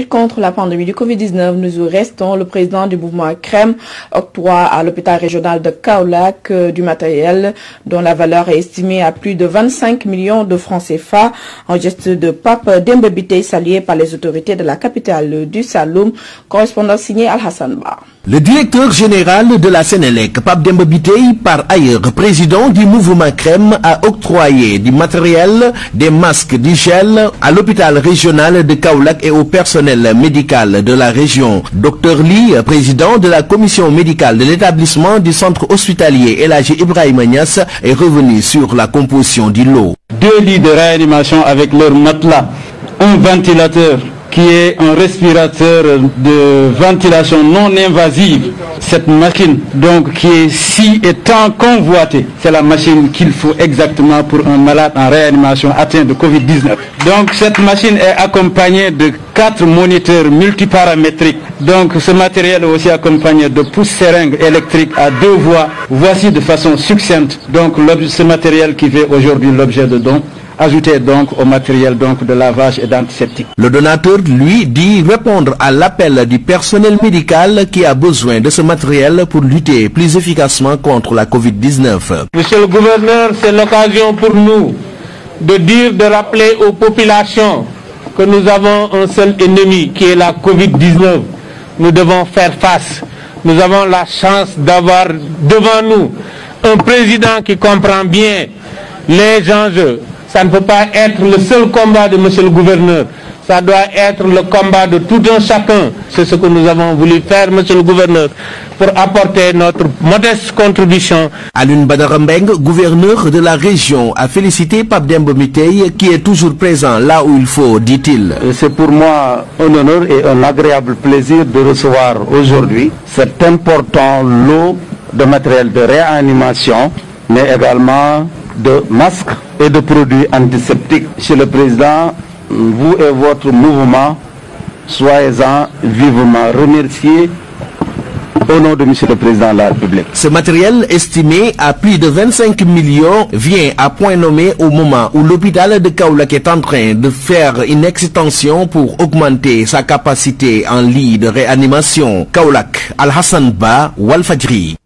Contre la pandémie du Covid-19, nous restons. Le président du mouvement CREM octroie à l'hôpital régional de Kaolack du matériel dont la valeur est estimée à plus de 25 millions de francs CFA. En geste de Pape Demba Bitèye salué par les autorités de la capitale du Saloum. Correspondant signé Al-Hassan Ba. Le directeur général de la Sénélec, Pape Demba Bitèye, par ailleurs président du mouvement CREM, a octroyé du matériel, des masques, du gel à l'hôpital régional de Kaolack et au personnel médical de la région. Dr Ly, président de la commission médicale de l'établissement du centre hospitalier El Hadji Ibrahima Niass, est revenu sur la composition du lot. 2 lits de réanimation avec leur matelas, un ventilateur qui est un respirateur de ventilation non invasive. Cette machine donc qui est si et tant convoitée, c'est la machine qu'il faut exactement pour un malade en réanimation atteint de Covid-19. Donc cette machine est accompagnée de 4 moniteurs multiparamétriques. Donc ce matériel est aussi accompagné de pousse-seringues électriques à 2 voies. Voici de façon succincte donc ce matériel qui fait aujourd'hui l'objet de dons. Ajouté donc au matériel donc de lavage et d'antiseptique. Le donateur, lui, dit répondre à l'appel du personnel médical qui a besoin de ce matériel pour lutter plus efficacement contre la Covid-19. Monsieur le gouverneur, c'est l'occasion pour nous de rappeler aux populations que nous avons un seul ennemi qui est la Covid-19. Nous devons faire face. Nous avons la chance d'avoir devant nous un président qui comprend bien les enjeux. Ça ne peut pas être le seul combat de monsieur le gouverneur. Ça doit être le combat de tout un chacun. C'est ce que nous avons voulu faire, monsieur le gouverneur, pour apporter notre modeste contribution. Alioune Badara Mbengue, gouverneur de la région, a félicité Pape Demba Bitèye qui est toujours présent là où il faut, dit-il. C'est pour moi un honneur et un agréable plaisir de recevoir aujourd'hui cet important lot de matériel de réanimation, mais également de masques et de produits antiseptiques. Chez le président, vous et votre mouvement, soyez-en vivement remerciés au nom de monsieur le président de la République. Ce matériel estimé à plus de 25 millions vient à point nommé au moment où l'hôpital de Kaolack est en train de faire une extension pour augmenter sa capacité en lit de réanimation. Kaolack, Al-Hassan Ba, Walfadjri.